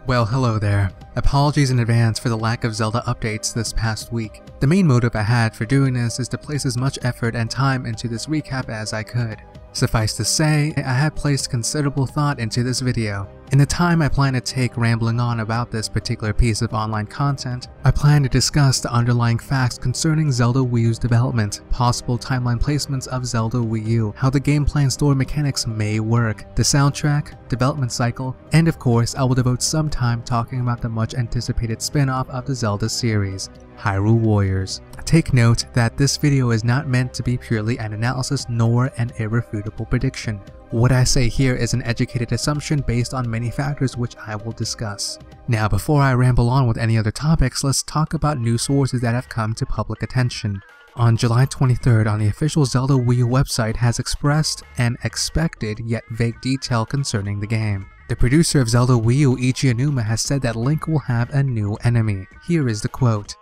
Well, hello there. Apologies in advance for the lack of Zelda updates this past week. The main motive I had for doing this is to place as much effort and time into this recap as I could. Suffice to say, I had placed considerable thought into this video. In the time I plan to take rambling on about this particular piece of online content, I plan to discuss the underlying facts concerning Zelda Wii U's development, possible timeline placements of Zelda Wii U, how the gameplay and story mechanics may work, the soundtrack, development cycle, and of course I will devote some time talking about the much anticipated spin-off of the Zelda series, Hyrule Warriors. Take note that this video is not meant to be purely an analysis nor an irrefutable prediction. What I say here is an educated assumption based on many factors which I will discuss. Now before I ramble on with any other topics, let's talk about news sources that have come to public attention. On July 23rd, on the official Zelda Wii U website has expressed an expected yet vague detail concerning the game. The producer of Zelda Wii U, Eiji Aonuma, has said that Link will have a new enemy. Here is the quote.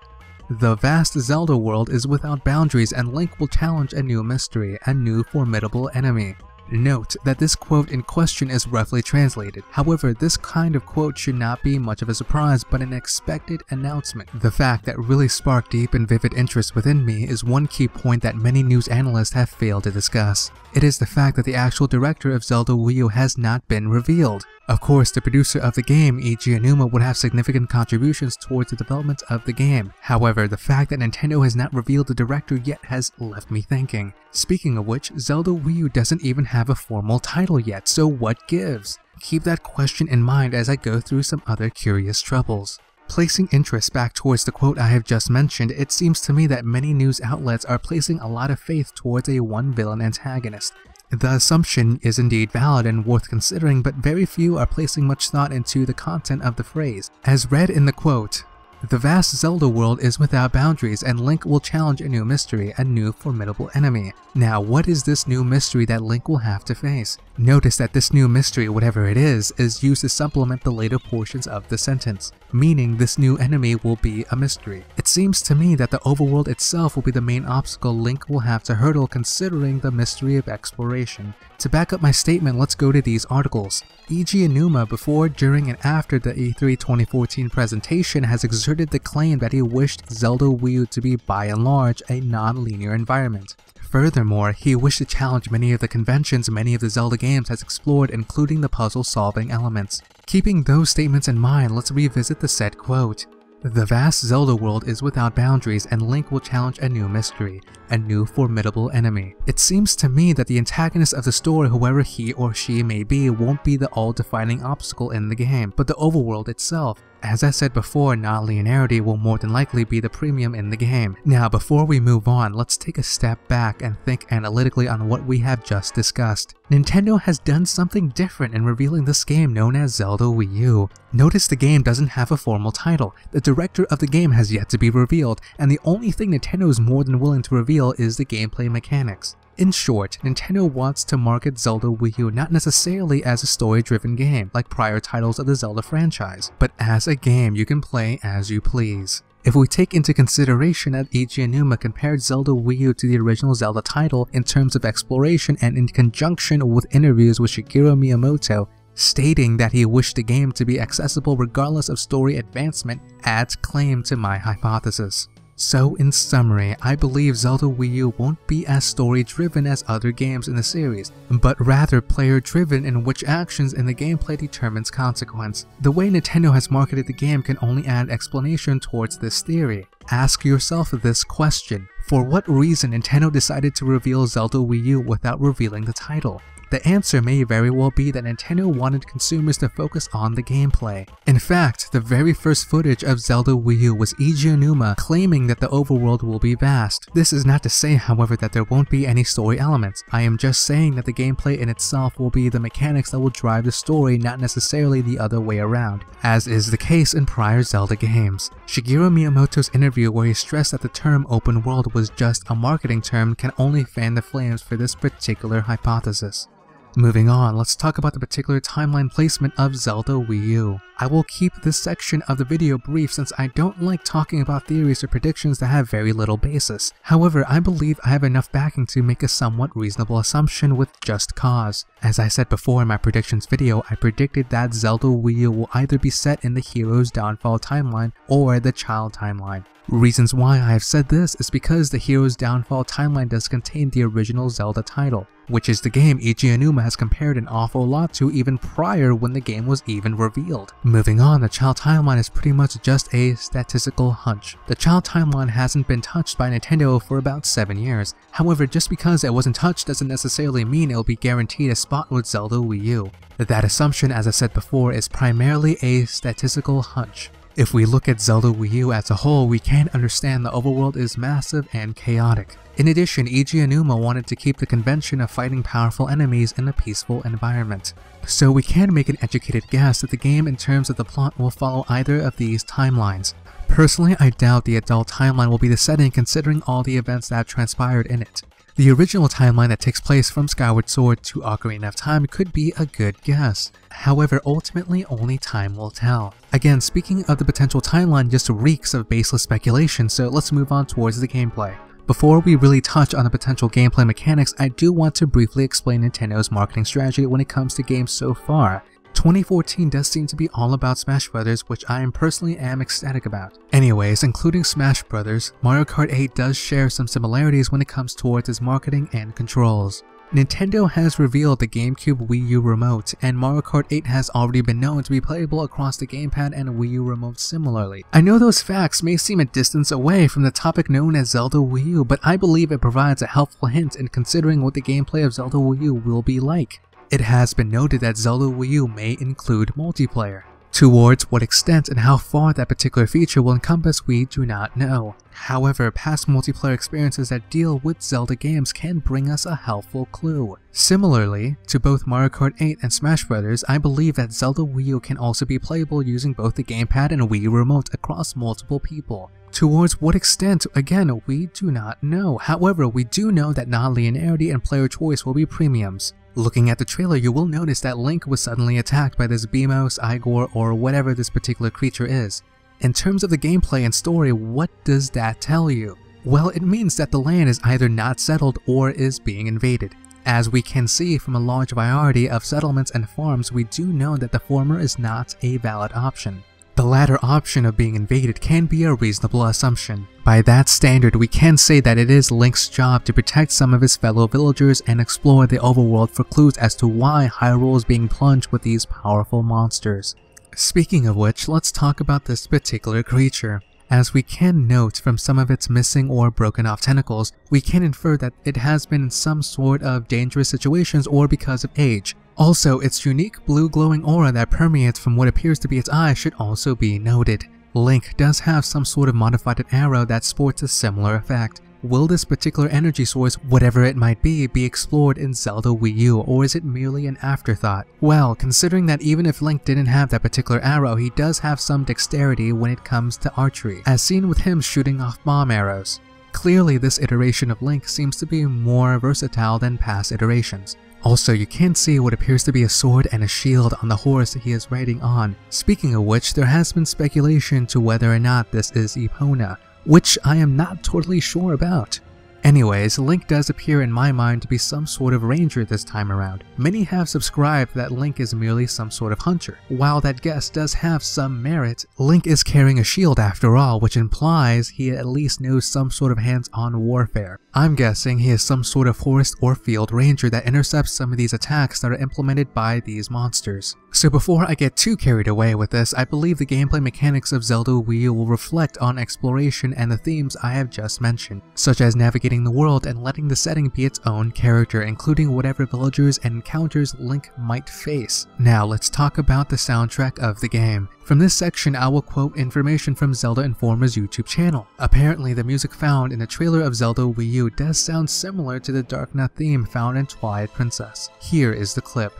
"The vast Zelda world is without boundaries and Link will challenge a new mystery, a new formidable enemy." Note that this quote in question is roughly translated. However, this kind of quote should not be much of a surprise but an expected announcement. The fact that really sparked deep and vivid interest within me is one key point that many news analysts have failed to discuss. It is the fact that the actual director of Zelda Wii U has not been revealed. Of course, the producer of the game, Eiji Aonuma, would have significant contributions towards the development of the game. However, the fact that Nintendo has not revealed the director yet has left me thinking. Speaking of which, Zelda Wii U doesn't even have a formal title yet, so what gives? Keep that question in mind as I go through some other curious troubles. Placing interest back towards the quote I have just mentioned, it seems to me that many news outlets are placing a lot of faith towards a one-villain antagonist. The assumption is indeed valid and worth considering, but very few are placing much thought into the content of the phrase. As read in the quote, "The vast Zelda world is without boundaries and Link will challenge a new mystery, a new formidable enemy." Now, what is this new mystery that Link will have to face? Notice that this new mystery, whatever it is used to supplement the later portions of the sentence, meaning this new enemy will be a mystery. It seems to me that the overworld itself will be the main obstacle Link will have to hurdle considering the mystery of exploration. To back up my statement, let's go to these articles. Eiji Aonuma, before, during, and after the E3 2014 presentation, has exerted the claim that he wished Zelda Wii U to be by and large a non-linear environment. Furthermore, he wished to challenge many of the conventions many of the Zelda games has explored, including the puzzle-solving elements. Keeping those statements in mind, let's revisit the said quote. "The vast Zelda world is without boundaries and Link will challenge a new mystery, a new formidable enemy." It seems to me that the antagonist of the story, whoever he or she may be, won't be the all-defining obstacle in the game, but the overworld itself. As I said before, non-linearity will more than likely be the premium in the game. Now, before we move on, let's take a step back and think analytically on what we have just discussed. Nintendo has done something different in revealing this game known as Zelda Wii U. Notice the game doesn't have a formal title, the director of the game has yet to be revealed, and the only thing Nintendo is more than willing to reveal is the gameplay mechanics. In short, Nintendo wants to market Zelda Wii U not necessarily as a story-driven game like prior titles of the Zelda franchise, but as a game you can play as you please. If we take into consideration that Eiji Aonuma compared Zelda Wii U to the original Zelda title in terms of exploration and in conjunction with interviews with Shigeru Miyamoto, stating that he wished the game to be accessible regardless of story advancement, adds claim to my hypothesis. So in summary, I believe Zelda Wii U won't be as story-driven as other games in the series, but rather player-driven in which actions in the gameplay determines consequence. The way Nintendo has marketed the game can only add explanation towards this theory. Ask yourself this question: for what reason Nintendo decided to reveal Zelda Wii U without revealing the title? The answer may very well be that Nintendo wanted consumers to focus on the gameplay. In fact, the very first footage of Zelda Wii U was Eiji Aonuma claiming that the overworld will be vast. This is not to say, however, that there won't be any story elements. I am just saying that the gameplay in itself will be the mechanics that will drive the story, not necessarily the other way around, as is the case in prior Zelda games. Shigeru Miyamoto's interview where he stressed that the term open world was just a marketing term can only fan the flames for this particular hypothesis. Moving on, let's talk about the particular timeline placement of Zelda Wii U. I will keep this section of the video brief since I don't like talking about theories or predictions that have very little basis. However, I believe I have enough backing to make a somewhat reasonable assumption with just cause. As I said before in my predictions video, I predicted that Zelda Wii U will either be set in the hero's downfall timeline or the child timeline. Reasons why I have said this is because the hero's downfall timeline does contain the original Zelda title, which is the game Eiji Aonuma has compared an awful lot to even prior when the game was even revealed. Moving on, the child timeline is pretty much just a statistical hunch. The child timeline hasn't been touched by Nintendo for about 7 years. However, just because it wasn't touched doesn't necessarily mean it'll be guaranteed a spot with Zelda Wii U. That assumption, as I said before, is primarily a statistical hunch. If we look at Zelda Wii U as a whole, we can understand the overworld is massive and chaotic. In addition, Eiji Aonuma wanted to keep the convention of fighting powerful enemies in a peaceful environment. So we can make an educated guess that the game in terms of the plot will follow either of these timelines. Personally, I doubt the adult timeline will be the setting considering all the events that have transpired in it. The original timeline that takes place from Skyward Sword to Ocarina of Time could be a good guess. However, ultimately only time will tell. Again, speaking of the potential timeline just reeks of baseless speculation, so let's move on towards the gameplay. Before we really touch on the potential gameplay mechanics, I do want to briefly explain Nintendo's marketing strategy when it comes to games so far. 2014 does seem to be all about Smash Bros, which I personally am ecstatic about. Anyways, including Smash Bros, Mario Kart 8 does share some similarities when it comes towards its marketing and controls. Nintendo has revealed the GameCube Wii U remote, and Mario Kart 8 has already been known to be playable across the gamepad and Wii U remote similarly. I know those facts may seem a distance away from the topic known as Zelda Wii U, but I believe it provides a helpful hint in considering what the gameplay of Zelda Wii U will be like. It has been noted that Zelda Wii U may include multiplayer. Towards what extent and how far that particular feature will encompass, we do not know. However, past multiplayer experiences that deal with Zelda games can bring us a helpful clue. Similarly to both Mario Kart 8 and Smash Bros, I believe that Zelda Wii U can also be playable using both the gamepad and Wii U remote across multiple people. Towards what extent, again, we do not know. However, we do know that non-linearity and player choice will be premiums. Looking at the trailer, you will notice that Link was suddenly attacked by this Beamos, Igor, or whatever this particular creature is. In terms of the gameplay and story, what does that tell you? Well, it means that the land is either not settled or is being invaded. As we can see from a large variety of settlements and farms, we do know that the former is not a valid option. The latter option of being invaded can be a reasonable assumption. By that standard, we can say that it is Link's job to protect some of his fellow villagers and explore the overworld for clues as to why Hyrule is being plunged with these powerful monsters. Speaking of which, let's talk about this particular creature. As we can note from some of its missing or broken off tentacles, we can infer that it has been in some sort of dangerous situations or because of age. Also, its unique blue glowing aura that permeates from what appears to be its eye should also be noted. Link does have some sort of modified arrow that sports a similar effect. Will this particular energy source, whatever it might be explored in Zelda Wii U, or is it merely an afterthought? Well, considering that even if Link didn't have that particular arrow, he does have some dexterity when it comes to archery, as seen with him shooting off bomb arrows. Clearly, this iteration of Link seems to be more versatile than past iterations. Also, you can see what appears to be a sword and a shield on the horse he is riding on. Speaking of which, there has been speculation to whether or not this is Epona, which I am not totally sure about. Anyways, Link does appear in my mind to be some sort of ranger this time around. Many have subscribed that Link is merely some sort of hunter. While that guess does have some merit, Link is carrying a shield after all, which implies he at least knows some sort of hands-on warfare. I'm guessing he is some sort of forest or field ranger that intercepts some of these attacks that are implemented by these monsters. So before I get too carried away with this, I believe the gameplay mechanics of Zelda Wii U will reflect on exploration and the themes I have just mentioned, such as navigating the world and letting the setting be its own character, including whatever villagers and encounters Link might face. Now let's talk about the soundtrack of the game. From this section, I will quote information from Zelda Informer's YouTube channel. Apparently, the music found in the trailer of Zelda Wii U does sound similar to the Darknut theme found in Twilight Princess. Here is the clip.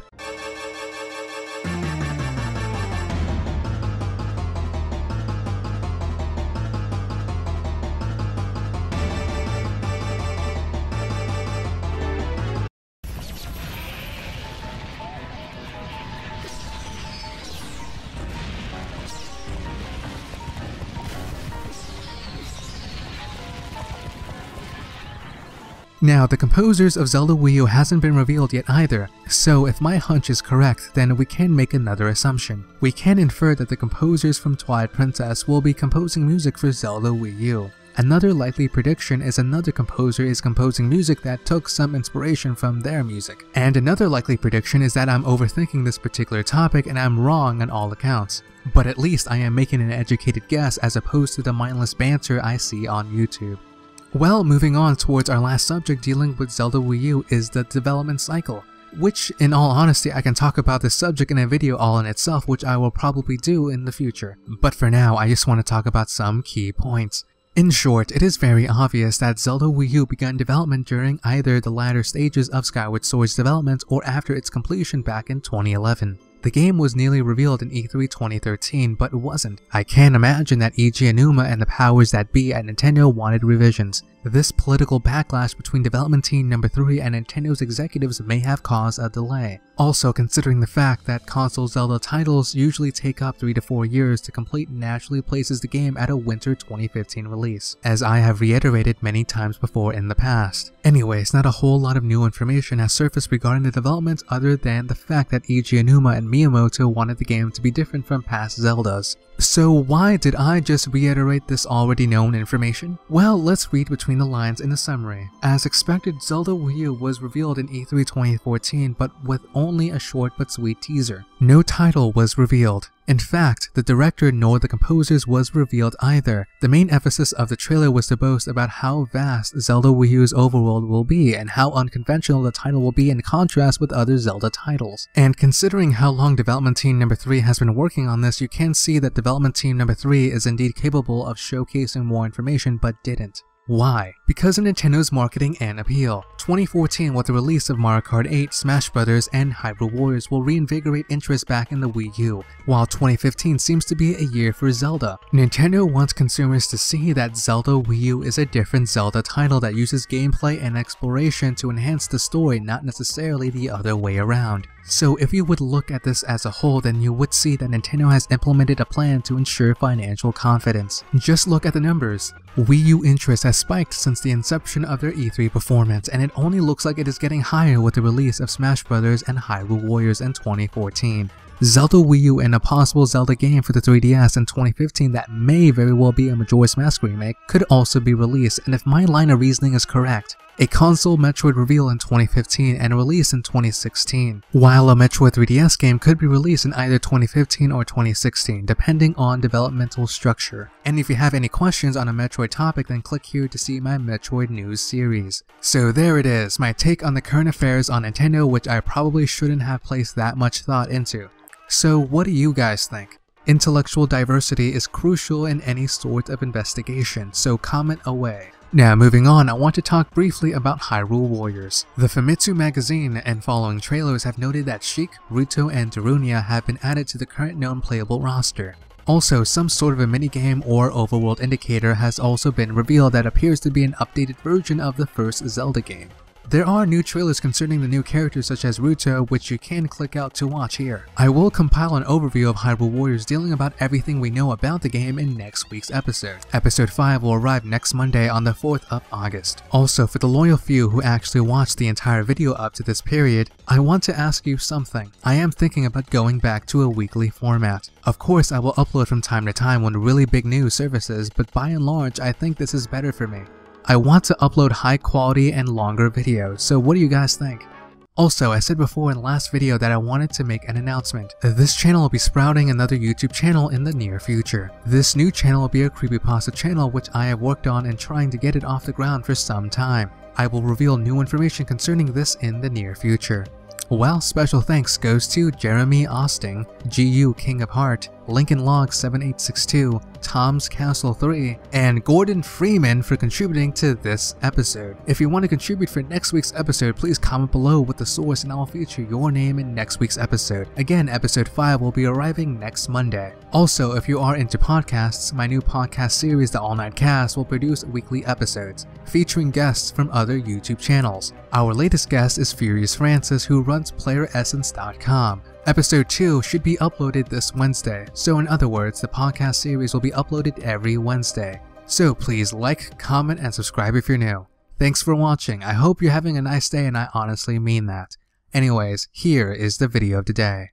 Now, the composers of Zelda Wii U hasn't been revealed yet either, so if my hunch is correct, then we can make another assumption. We can infer that the composers from Twilight Princess will be composing music for Zelda Wii U. Another likely prediction is another composer is composing music that took some inspiration from their music. And another likely prediction is that I'm overthinking this particular topic and I'm wrong on all accounts. But at least I am making an educated guess as opposed to the mindless banter I see on YouTube. Well, moving on towards our last subject dealing with Zelda Wii U is the development cycle. Which, in all honesty, I can talk about this subject in a video all in itself, which I will probably do in the future. But for now, I just want to talk about some key points. In short, it is very obvious that Zelda Wii U began development during either the latter stages of Skyward Sword's development or after its completion back in 2011. The game was nearly revealed in E3 2013, but wasn't. I can't imagine that Eiji Aonuma and the powers that be at Nintendo wanted revisions. This political backlash between development team number 3 and Nintendo's executives may have caused a delay. Also, considering the fact that console Zelda titles usually take up 3 to 4 years to complete naturally places the game at a winter 2015 release, as I have reiterated many times before in the past. Anyways, not a whole lot of new information has surfaced regarding the development other than the fact that Eiji Aonuma and Miyamoto wanted the game to be different from past Zeldas. So why did I just reiterate this already known information? Well, let's read between the lines in the summary. As expected, Zelda Wii U was revealed in E3 2014, but with only a short but sweet teaser. No title was revealed. In fact, the director nor the composers was revealed either. The main emphasis of the trailer was to boast about how vast Zelda Wii U's overworld will be and how unconventional the title will be in contrast with other Zelda titles. And considering how long development team number 3 has been working on this, you can see that development team number 3 is indeed capable of showcasing more information but didn't. Why? Because of Nintendo's marketing and appeal. 2014, with the release of Mario Kart 8, Smash Bros, and Hyrule Warriors will reinvigorate interest back in the Wii U, while 2015 seems to be a year for Zelda. Nintendo wants consumers to see that Zelda Wii U is a different Zelda title that uses gameplay and exploration to enhance the story, not necessarily the other way around. So if you would look at this as a whole, then you would see that Nintendo has implemented a plan to ensure financial confidence. Just look at the numbers. Wii U interest has spiked since the inception of their E3 performance, and it only looks like it is getting higher with the release of Smash Bros. And Hyrule Warriors in 2014. Zelda Wii U and a possible Zelda game for the 3DS in 2015 that may very well be a Majora's Mask remake could also be released, and if my line of reasoning is correct, a console Metroid reveal in 2015 and a release in 2016, while a Metroid 3DS game could be released in either 2015 or 2016, depending on developmental structure. And if you have any questions on a Metroid topic, then click here to see my Metroid news series. So there it is, my take on the current affairs on Nintendo, which I probably shouldn't have placed that much thought into. So what do you guys think? Intellectual diversity is crucial in any sort of investigation, so comment away. Now moving on, I want to talk briefly about Hyrule Warriors. The Famitsu magazine and following trailers have noted that Sheik, Ruto, and Darunia have been added to the current known playable roster. Also, some sort of a minigame or overworld indicator has also been revealed that appears to be an updated version of the first Zelda game. There are new trailers concerning the new characters such as Ruto, which you can click out to watch here. I will compile an overview of Hyrule Warriors dealing about everything we know about the game in next week's episode. Episode 5 will arrive next Monday on the 4th of August. Also, for the loyal few who actually watched the entire video up to this period, I want to ask you something. I am thinking about going back to a weekly format. Of course, I will upload from time to time when really big news surfaces, but by and large, I think this is better for me. I want to upload high quality and longer videos, so what do you guys think? Also, I said before in the last video that I wanted to make an announcement. This channel will be sprouting another YouTube channel in the near future. This new channel will be a creepypasta channel which I have worked on and trying to get it off the ground for some time. I will reveal new information concerning this in the near future. Well, special thanks goes to Jeremy Austin, GU King of Heart, Lincoln Log 7862, Tom's Castle 3, and Gordon Freeman for contributing to this episode. If you want to contribute for next week's episode, please comment below with the source and I'll feature your name in next week's episode. Again, episode 5 will be arriving next Monday. Also, if you are into podcasts, my new podcast series, The All Night Cast, will produce weekly episodes, featuring guests from other YouTube channels. Our latest guest is Furious Francis, who runs PlayerEssence.com. Episode 2 should be uploaded this Wednesday, so in other words, the podcast series will be uploaded every Wednesday. So please like, comment, and subscribe if you're new. Thanks for watching, I hope you're having a nice day and I honestly mean that. Anyways, here is the video of the day.